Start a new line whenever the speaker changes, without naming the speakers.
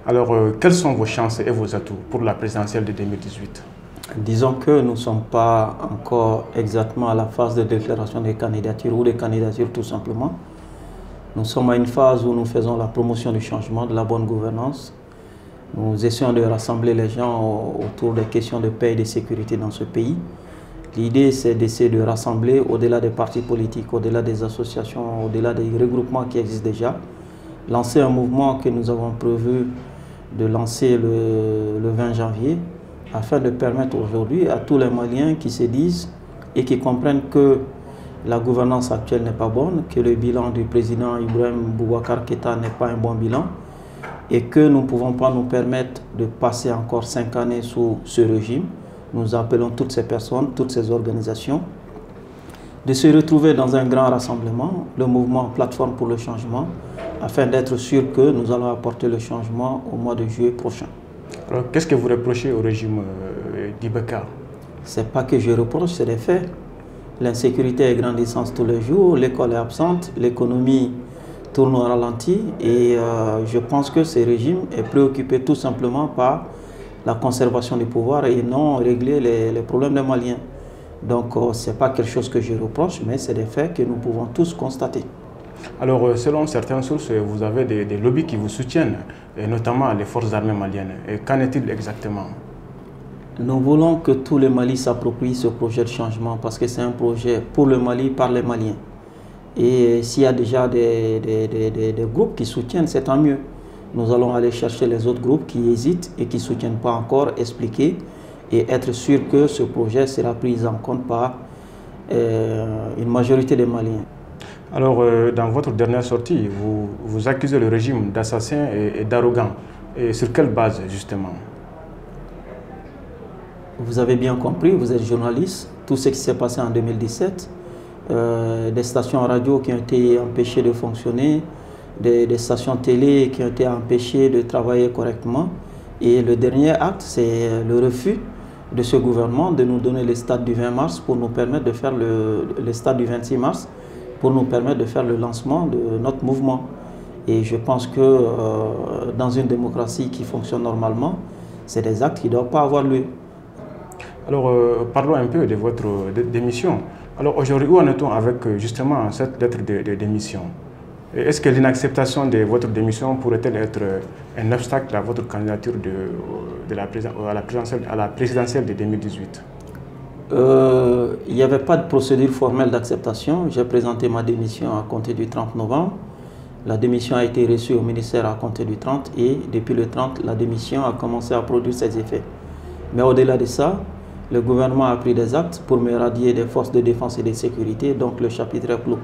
Alors, quelles sont vos chances et vos atouts pour la présidentielle de 2018?
Disons que nous ne sommes pas encore exactement à la phase de déclaration des candidatures ou des candidatures tout simplement. Nous sommes à une phase où nous faisons la promotion du changement, de la bonne gouvernance. Nous essayons de rassembler les gens autour des questions de paix et de sécurité dans ce pays. L'idée, c'est d'essayer de rassembler au-delà des partis politiques, au-delà des associations, au-delà des regroupements qui existent déjà, lancer un mouvement que nous avons prévu de lancer le 20 janvier, afin de permettre aujourd'hui à tous les Maliens qui se disent et qui comprennent que la gouvernance actuelle n'est pas bonne, que le bilan du président Ibrahim Boubacar Keïta n'est pas un bon bilan et que nous ne pouvons pas nous permettre de passer encore 5 années sous ce régime. Nous appelons toutes ces personnes, toutes ces organisations, de se retrouver dans un grand rassemblement, le mouvement Plateforme pour le changement, afin d'être sûr que nous allons apporter le changement au mois de juillet prochain.
Alors, qu'est-ce que vous reprochez au régime d'Ibeka?
Ce n'est pas que je reproche, c'est des faits. L'insécurité est grandissante tous les jours, l'école est absente, l'économie tourne au ralenti et je pense que ce régime est préoccupé tout simplement par la conservation du pouvoir et non régler les problèmes des Maliens. Donc ce n'est pas quelque chose que je reproche, mais c'est des faits que nous pouvons tous constater.
Alors, selon certaines sources, vous avez des lobbies qui vous soutiennent, et notamment les forces armées maliennes. Et qu'en est-il exactement?
Nous voulons que tout le Mali s'approprie ce projet de changement parce que c'est un projet pour le Mali, par les Maliens. Et s'il y a déjà des groupes qui soutiennent, c'est tant mieux. Nous allons aller chercher les autres groupes qui hésitent et qui ne soutiennent pas encore, expliquer et être sûr que ce projet sera pris en compte par une majorité des Maliens.
Alors, dans votre dernière sortie, vous accusez le régime d'assassin et d'arrogant. Et sur quelle base, justement?
Vous avez bien compris, vous êtes journaliste, tout ce qui s'est passé en 2017, des stations radio qui ont été empêchées de fonctionner, des stations télé qui ont été empêchées de travailler correctement. Et le dernier acte, c'est le refus de ce gouvernement de nous donner le stade du 20 mars pour nous permettre de faire le stade du 26 mars pour nous permettre de faire le lancement de notre mouvement. Et je pense que dans une démocratie qui fonctionne normalement, c'est des actes qui ne doivent pas avoir lieu.
Alors, parlons un peu de votre démission. Alors, aujourd'hui, où en est-on avec justement cette lettre de démission? Est-ce que l'inacceptation de votre démission pourrait-elle être un obstacle à votre candidature à la présidentielle de 2018?
Il n'y avait pas de procédure formelle d'acceptation. J'ai présenté ma démission à compter du 30 novembre. La démission a été reçue au ministère à compter du 30 et depuis le 30, la démission a commencé à produire ses effets. Mais au-delà de ça, le gouvernement a pris des actes pour me radier des forces de défense et de sécurité, donc le chapitre est clos.